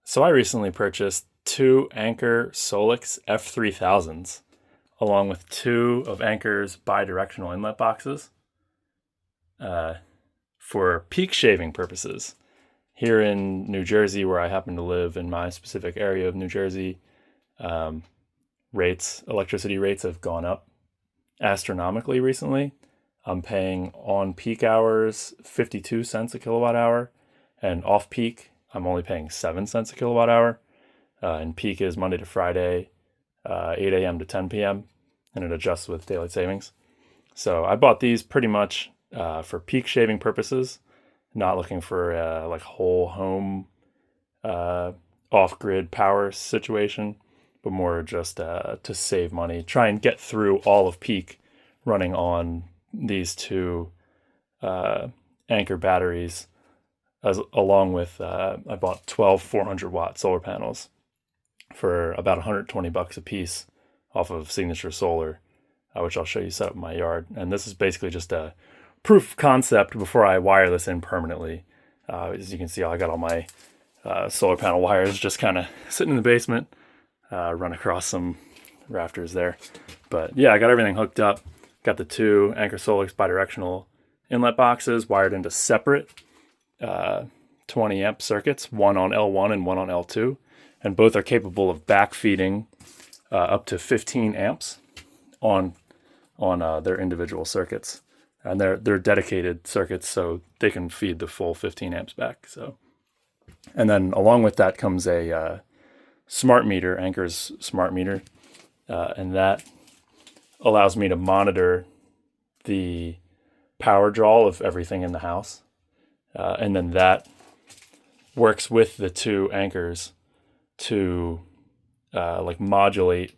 So I recently purchased two Anker Solix F3000s, along with two of Anker's Bi-Directional Inlet boxes uh, for peak shaving purposes. Here in New Jersey, where I happen to live in my specific area of New Jersey, um, electricity rates have gone up astronomically recently. I'm paying on peak hours 52 cents a kilowatt hour, and off peak I'm only paying 7 cents a kilowatt hour. And peak is Monday to Friday, 8 a.m. to 10 p.m., and it adjusts with daylight savings. So I bought these pretty much for peak shaving purposes, not looking for like whole home off-grid power situation, but more just to save money, try and get through all of peak running on these two Anker batteries, along with I bought 12 400-watt solar panels for about $120 a piece off of Signature Solar, which I'll show you set up in my yard. And this is basically just a proof of concept before I wire this in permanently. As you can see, I got all my solar panel wires just kind of sitting in the basement, run across some rafters there. But yeah, I got everything hooked up. Got the two Anker Solix bidirectional inlet boxes wired into separate 20 amp circuits, one on L1 and one on L2, and both are capable of backfeeding up to 15 amps on their individual circuits, and they're dedicated circuits, so they can feed the full 15 amps back. So, and then along with that comes a smart meter, Anker's smart meter, and that allows me to monitor the power draw of everything in the house. And then that works with the two Ankers to like modulate,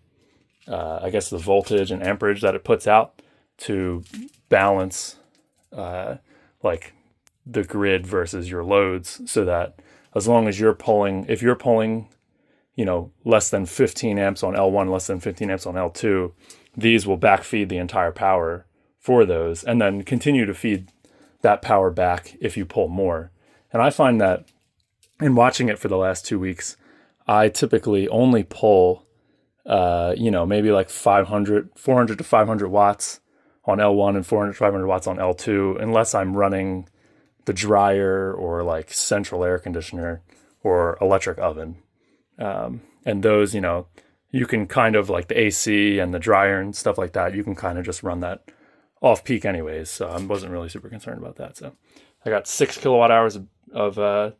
I guess, the voltage and amperage that it puts out to balance like the grid versus your loads, so that as long as if you're pulling, less than 15 amps on L1, less than 15 amps on L2, these will backfeed the entire power for those, and then continue to feed that power back if you pull more. And I find that in watching it for the last 2 weeks, I typically only pull, maybe like 400 to 500 watts on L1 and 400 to 500 watts on L2, unless I'm running the dryer or like central air conditioner or electric oven. And those, you can kind of, like the AC and the dryer and stuff like that, you can kind of just run that off peak anyways. So I wasn't really super concerned about that. So I got 6 kilowatt hours of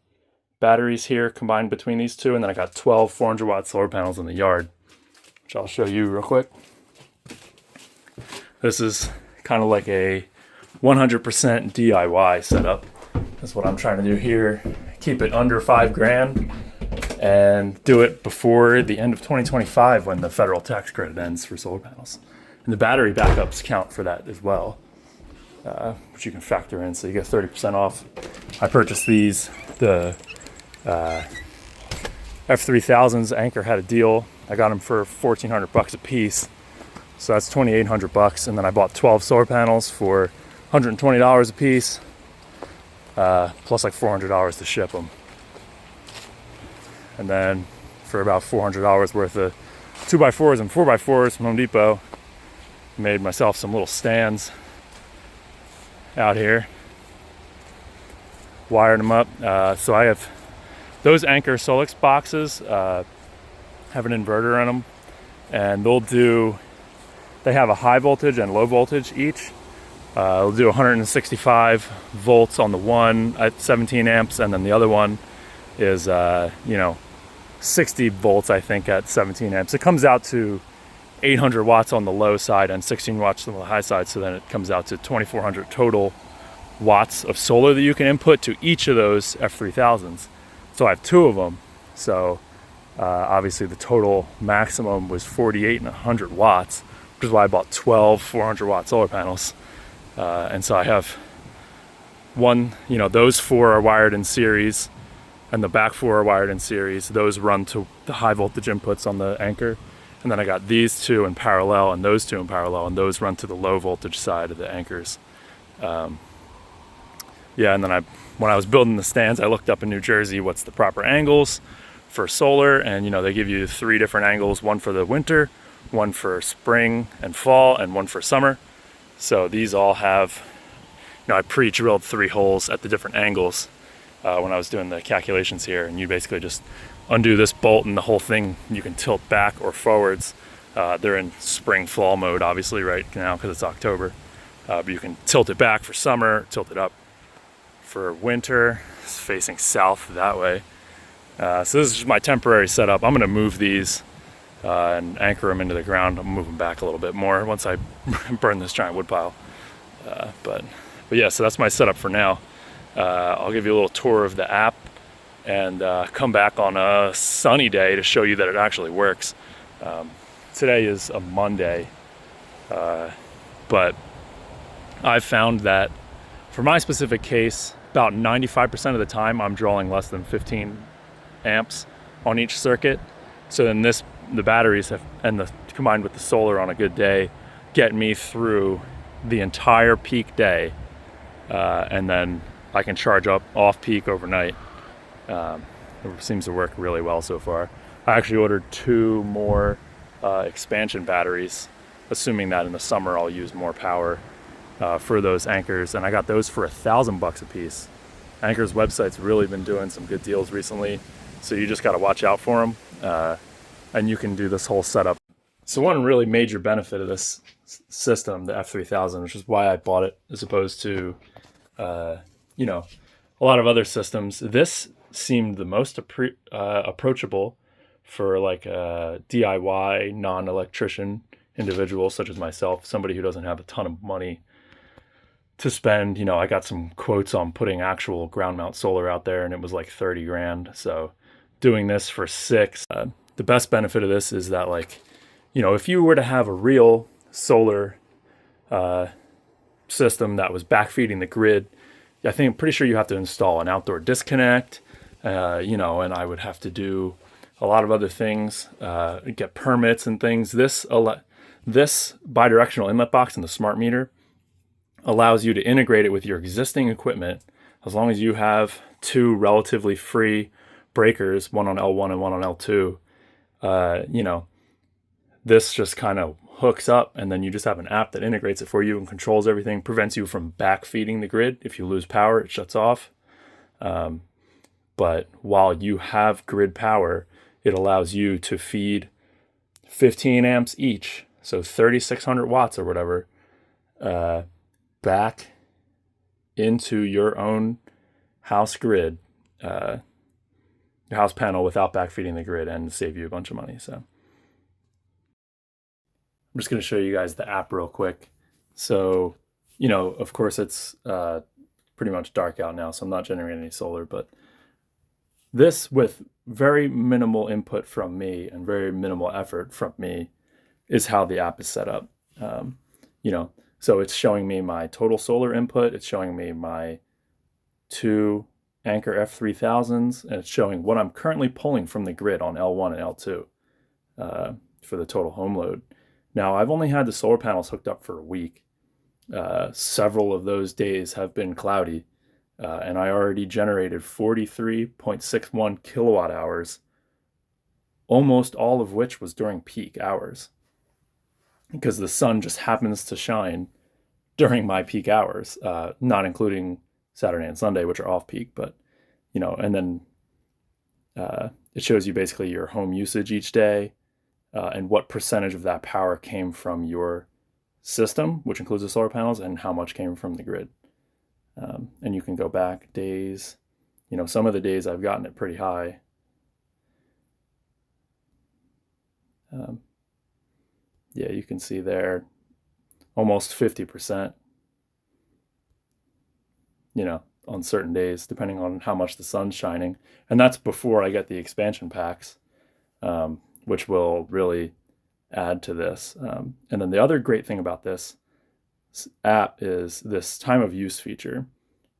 batteries here combined between these two. And then I got 12 400-watt solar panels in the yard, which I'll show you real quick. This is kind of like a 100% DIY setup. That's what I'm trying to do here. Keep it under $5,000 and do it before the end of 2025, when the federal tax credit ends for solar panels. And the battery backups count for that as well, which you can factor in, so you get 30% off. I purchased these, the F3000s. Anker had a deal. I got them for $1,400 a piece, so that's $2,800. And then I bought 12 solar panels for $120 a piece, plus like $400 to ship them. And then for about $400 worth of 2x4s and 4x4s from Home Depot, made myself some little stands out here, wired them up. So I have those Anker Solix boxes, have an inverter in them, and they have a high voltage and low voltage each. They'll do 165 volts on the one at 17 amps, and then the other one is 60 volts, I think, at 17 amps. It comes out to 800 watts on the low side and 16 watts on the high side, so then it comes out to 2,400 total watts of solar that you can input to each of those F3000s. So I have two of them, so obviously the total maximum was 4,800 watts, which is why I bought 12 400-watt solar panels. And so I have one, those four are wired in series, and the back four are wired in series. Those run to the high voltage inputs on the Anker. And then I got these two in parallel and those two in parallel, and those run to the low voltage side of the Ankers. And then when I was building the stands, I looked up in New Jersey what's the proper angles for solar, and they give you 3 different angles, one for the winter, one for spring and fall, and one for summer. So these all have, I pre-drilled 3 holes at the different angles when I was doing the calculations here, and you basically just undo this bolt and the whole thing you can tilt back or forwards. They're in spring fall mode obviously right now because it's October, but you can tilt it back for summer, tilt it up for winter. It's facing south that way. So this is just my temporary setup. I'm going to move these and anchor them into the ground. I'll move them back a little bit more once I burn this giant wood pile. But yeah, so that's my setup for now. I'll give you a little tour of the app and come back on a sunny day to show you that it actually works. Today is a Monday, but I've found that for my specific case, about 95% of the time I'm drawing less than 15 amps on each circuit. So then the batteries combined with the solar on a good day get me through the entire peak day, and then I can charge up off peak overnight. It seems to work really well so far. I actually ordered 2 more expansion batteries, assuming that in the summer I'll use more power for those Ankers, and I got those for $1,000 a piece. Anker's website's really been doing some good deals recently, so you just got to watch out for them, and you can do this whole setup. So one really major benefit of this system, the F3000, which is why I bought it as opposed to a lot of other systems, this seemed the most approachable for like a DIY non-electrician individual such as myself, somebody who doesn't have a ton of money to spend. I got some quotes on putting actual ground mount solar out there, and it was like 30 grand. So doing this for 6, the best benefit of this is that, like, if you were to have a real solar system that was backfeeding the grid, I'm pretty sure you have to install an outdoor disconnect, and I would have to do a lot of other things, get permits and things. This bi-directional inlet box in the smart meter allows you to integrate it with your existing equipment as long as you have 2 relatively free breakers, one on L1 and one on L2. This just kind of hooks up, and then you just have an app that integrates it for you and controls everything, prevents you from backfeeding the grid. If you lose power, it shuts off. But while you have grid power, it allows you to feed 15 amps each, so 3,600 watts or whatever, back into your own house grid, your house panel, without backfeeding the grid, and save you a bunch of money. So I'm just going to show you guys the app real quick. So, of course it's pretty much dark out now, so I'm not generating any solar, but this, with very minimal input from me and very minimal effort from me, is how the app is set up. So it's showing me my total solar input, it's showing me my 2 Anker F3000s, and it's showing what I'm currently pulling from the grid on L1 and L2 for the total home load. Now, I've only had the solar panels hooked up for a week. Several of those days have been cloudy, and I already generated 43.61 kilowatt hours, almost all of which was during peak hours, because the sun just happens to shine during my peak hours, not including Saturday and Sunday, which are off peak, but, and then it shows you basically your home usage each day, and what percentage of that power came from your system, which includes the solar panels, and how much came from the grid. And you can go back days. Some of the days I've gotten it pretty high. Yeah, you can see there almost 50%, on certain days, depending on how much the sun's shining. And that's before I get the expansion packs, which will really add to this. And then the other great thing about this app is this time of use feature,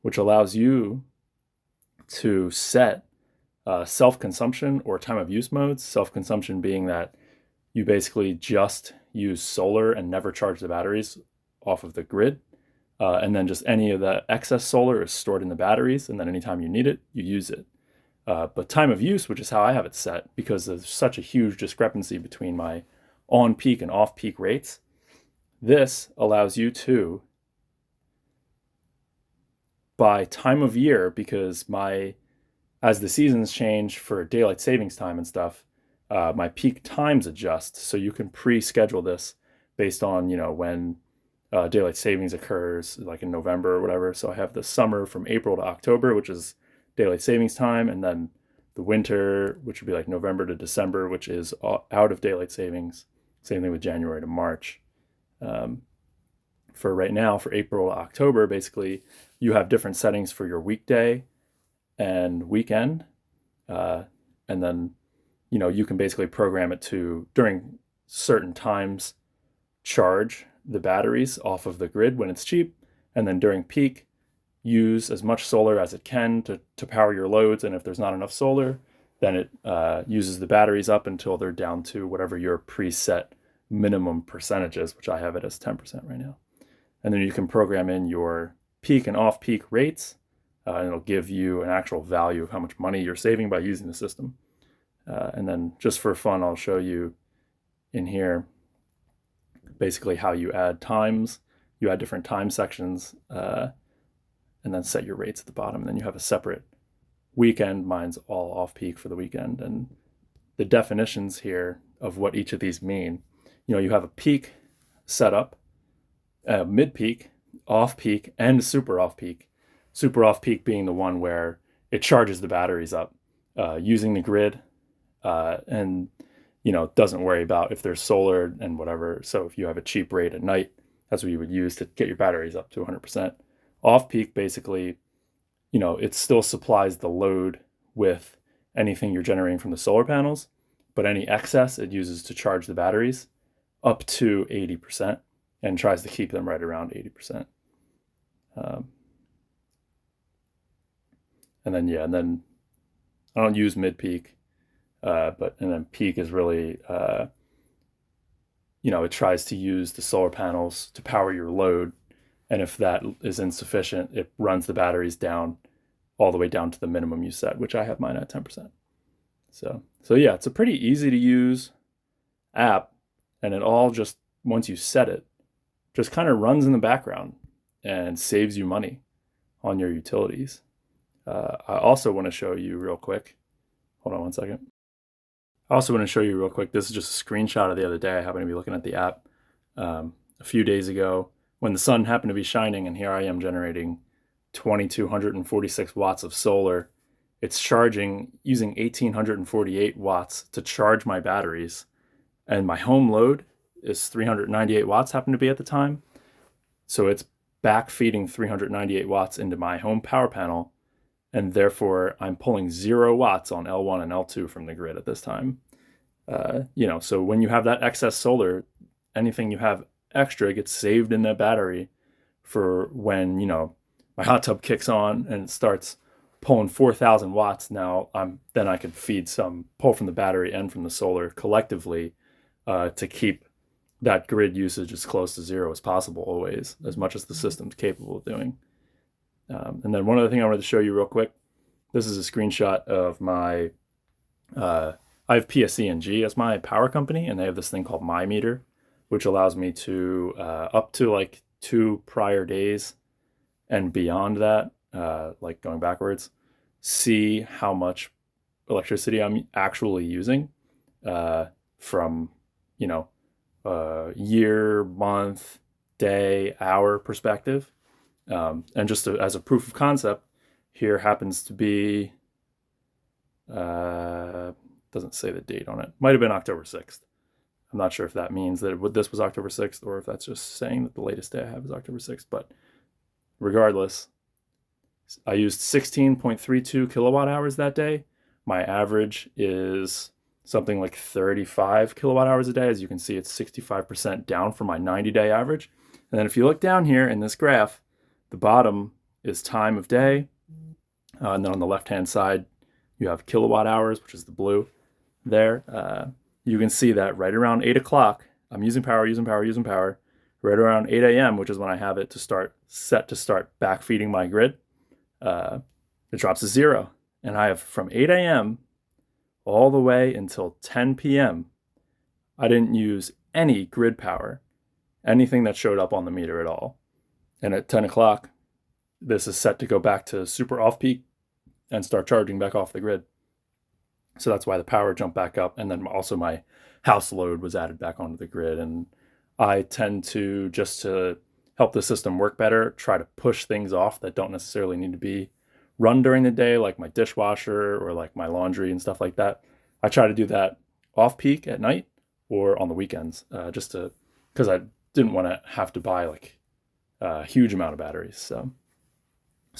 which allows you to set self-consumption or time of use modes. Self-consumption being that you basically just use solar and never charge the batteries off of the grid. And then just any of the excess solar is stored in the batteries, and then anytime you need it, you use it. But time of use, which is how I have it set, because there's such a huge discrepancy between my on-peak and off-peak rates, this allows you to, by time of year, because as the seasons change for daylight savings time and stuff, my peak times adjust. So you can pre-schedule this based on, when daylight savings occurs, like in November or whatever. So I have the summer from April to October, which is daylight savings time, and then the winter, which would be like November to December, which is out of daylight savings. Same thing with January to March. For right now, for April to October, basically, you have different settings for your weekday and weekend. And then, you can basically program it to, during certain times, charge the batteries off of the grid when it's cheap. And then during peak, use as much solar as it can to power your loads. And if there's not enough solar, then it uses the batteries up until they're down to whatever your preset minimum percentage is, which I have it as 10% right now. And then you can program in your peak and off-peak rates, and it'll give you an actual value of how much money you're saving by using the system. And then just for fun, I'll show you in here basically how you add times. You add different time sections, and then set your rates at the bottom. And then you have a separate weekend. Mine's all off-peak for the weekend. And the definitions here of what each of these mean, you have a peak setup, mid-peak, off-peak, and super off-peak. Super off-peak being the one where it charges the batteries up using the grid, and doesn't worry about if there's solar and whatever. So if you have a cheap rate at night, that's what you would use to get your batteries up to 100%. Off-peak, basically, it still supplies the load with anything you're generating from the solar panels, but any excess it uses to charge the batteries up to 80%. And tries to keep them right around 80%. And then I don't use mid-peak, and then peak is really, it tries to use the solar panels to power your load. And if that is insufficient, it runs the batteries down all the way down to the minimum you set, which I have mine at 10%. So yeah, it's a pretty easy to use app, and it all just, once you set it, just kind of runs in the background and saves you money on your utilities. I also want to show you real quick. Hold on one second. I also want to show you real quick. This is just a screenshot of the other day. I happened to be looking at the app a few days ago when the sun happened to be shining, and here I am generating 2,246 watts of solar. It's charging using 1,848 watts to charge my batteries, and my home load is 398 watts, happened to be at the time. So it's back feeding 398 watts into my home power panel, and therefore I'm pulling 0 watts on L1 and L2 from the grid at this time. So when you have that excess solar, anything you have extra gets saved in that battery for when, my hot tub kicks on and it starts pulling 4,000 watts. Now then I can pull from the battery and from the solar collectively to keep that grid usage as close to 0 as possible, always, as much as the system's capable of doing. And then one other thing I wanted to show you real quick. This is a screenshot of my, I have PSE&G as my power company, and they have this thing called My Meter, which allows me to, up to like 2 prior days and beyond that, like going backwards, see how much electricity I'm actually using from, year, month, day, hour perspective. And just as a proof of concept, here happens to be, doesn't say the date on it. Might have been October 6th. I'm not sure if that means that this was October 6th or if that's just saying that the latest day I have is October 6th. But regardless, I used 16.32 kilowatt hours that day. My average is something like 35 kilowatt hours a day. As you can see, it's 65% down from my 90-day average. And then if you look down here in this graph, the bottom is time of day. And then on the left-hand side, you have kilowatt hours, which is the blue there. You can see that right around 8 o'clock, I'm using power. Right around 8 a.m., which is when I have it set to start backfeeding my grid, it drops to 0. And I have from 8 a.m. all the way until 10 p.m. I didn't use any grid power, anything that showed up on the meter at all. And at 10 o'clock, this is set to go back to super off peak and start charging back off the grid. So that's why the power jumped back up. And then also my house load was added back onto the grid. And I tend to, just to help the system work better, try to push things off that don't necessarily need to be run during the day, like my dishwasher or like my laundry and stuff like that. I try to do that off peak at night or on the weekends, just to, because I didn't want to have to buy like a huge amount of batteries. So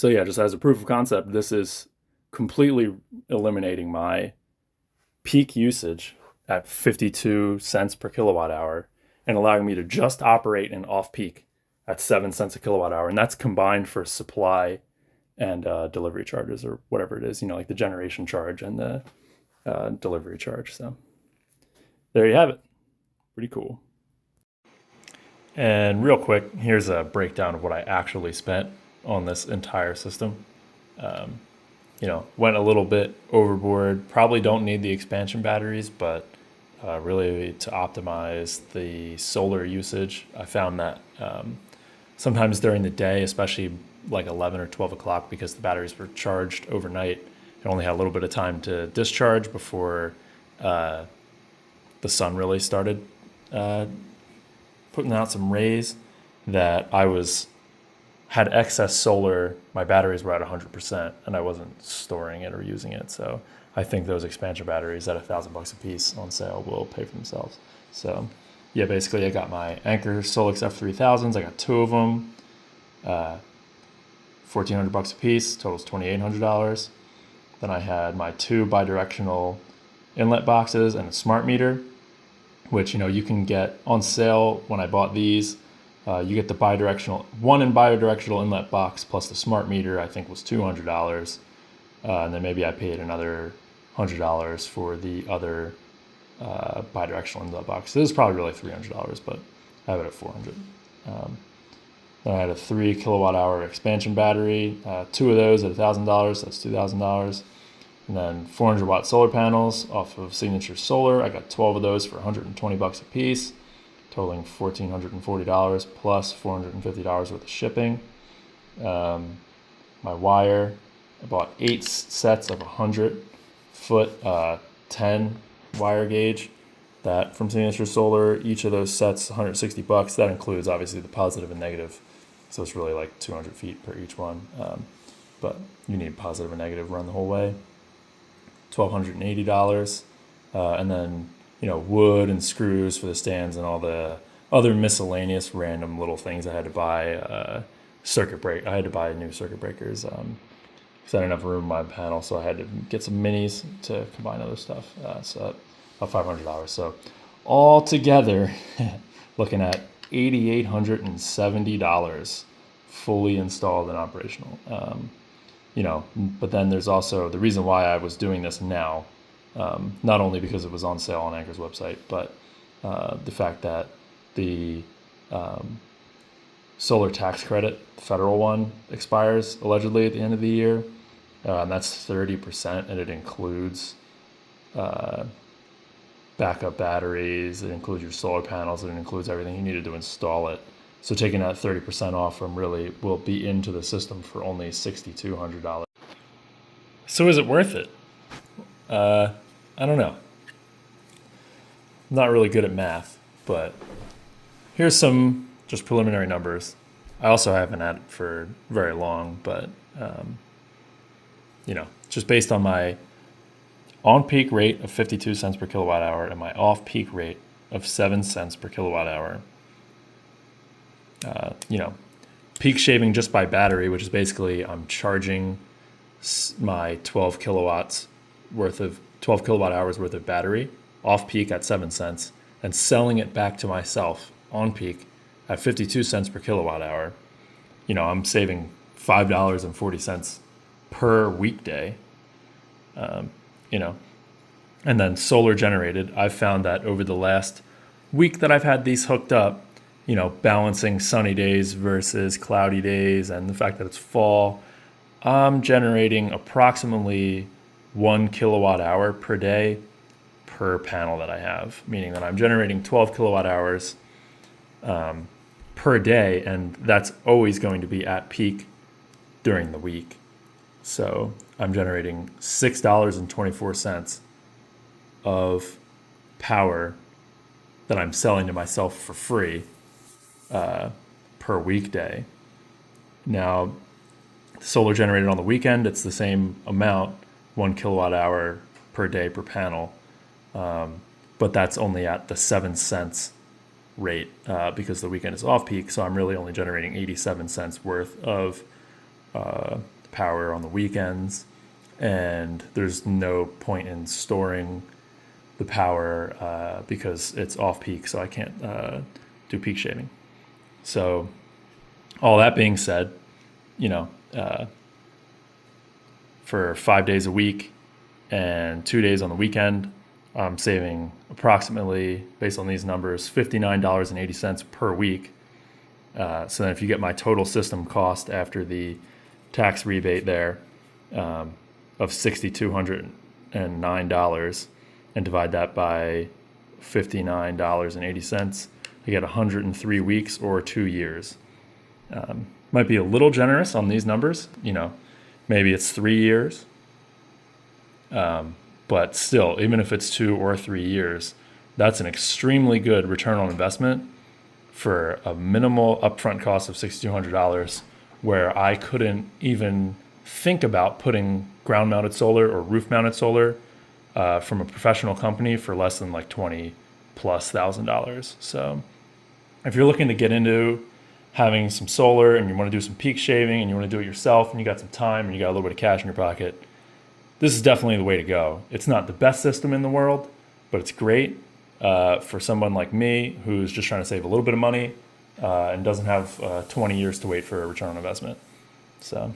yeah, just as a proof of concept, this is completely eliminating my peak usage at 52 cents per kilowatt hour and allowing me to just operate in off peak at 7 cents a kilowatt hour. And that's combined for supply and delivery charges or whatever it is, like the generation charge and the delivery charge. So there you have it. Pretty cool. And real quick, here's a breakdown of what I actually spent on this entire system. Went a little bit overboard. Probably don't need the expansion batteries, but really to optimize the solar usage, I found that sometimes during the day, especially like 11 or 12 o'clock, because the batteries were charged overnight, I only had a little bit of time to discharge before the sun really started putting out some rays, that had excess solar. My batteries were at 100% and I wasn't storing it or using it. So I think those expansion batteries at $1,000 a piece on sale will pay for themselves. So yeah, basically I got my Anker F3000s. I got two of them, $1,400 a piece, totals $2,800. Then I had my two bi-directional inlet boxes and a smart meter, which you can get on sale. When I bought these, you get the bi-directional inlet box plus the smart meter. I think was $200, and then maybe I paid another $100 for the other bi-directional inlet box. So this is probably really $300, but I have it at $400. Then I had a 3 kilowatt hour expansion battery, two of those at $1,000. That's $2,000. And then 400 watt solar panels off of Signature Solar. I got 12 of those for $120 a piece, totaling $1,440 plus $450 worth of shipping. My wire, I bought 8 sets of 100-foot 10 wire gauge. That from Signature Solar. Each of those sets, $160. That includes obviously the positive and negative. So it's really like 200 feet per each one. But you need positive and negative run the whole way. $1,280. And then, wood and screws for the stands and all the other miscellaneous random little things. I had to buy I had to buy new circuit breakers because I didn't have room in my panel. So I had to get some minis to combine other stuff. So about $500. So all together, looking at $8,870 fully installed and operational. But then there's also the reason why I was doing this now, not only because it was on sale on Anker's website, but the fact that the solar tax credit, the federal one, expires allegedly at the end of the year. And that's 30%, and it includes backup batteries, it includes your solar panels, it includes everything you needed to install it. So taking that 30% off from really will be into the system for only $6,200. So is it worth it? I don't know. I'm not really good at math, but here's some just preliminary numbers. I also haven't had it for very long, but just based on my on-peak rate of 52 cents per kilowatt hour and my off-peak rate of 7 cents per kilowatt hour. Peak shaving just by battery, which is basically I'm charging my 12 kilowatt hours worth of battery off peak at 7 cents and selling it back to myself on peak at 52 cents per kilowatt hour. I'm saving $5.40 per weekday. And then solar generated, I've found that over the last week that I've had these hooked up, balancing sunny days versus cloudy days and the fact that it's fall, I'm generating approximately 1 kilowatt hour per day per panel that I have, meaning that I'm generating 12 kilowatt hours per day, and that's always going to be at peak during the week. So I'm generating $6.24 of power that I'm selling to myself for free per weekday. Now, solar generated on the weekend, it's the same amount, 1 kilowatt hour per day per panel, but that's only at the 7 cents rate because the weekend is off peak. So I'm really only generating 87 cents worth of power on the weekends, and there's no point in storing the power because it's off peak, so I can't do peak shaving. So all that being said, for 5 days a week and 2 days on the weekend, I'm saving approximately, based on these numbers, $59.80 per week. So then if you get my total system cost after the tax rebate there of $6,209 and divide that by $59.80, I get 103 weeks or 2 years. Might be a little generous on these numbers, maybe it's 3 years. But still, even if it's 2 or 3 years, that's an extremely good return on investment for a minimal upfront cost of $6,200, where I couldn't even think about putting ground-mounted solar or roof-mounted solar from a professional company for less than like $20,000+. So if you're looking to get into having some solar and you want to do some peak shaving and you want to do it yourself and you got some time and you got a little bit of cash in your pocket, this is definitely the way to go. It's not the best system in the world, but it's great for someone like me who's just trying to save a little bit of money and doesn't have 20 years to wait for a return on investment. So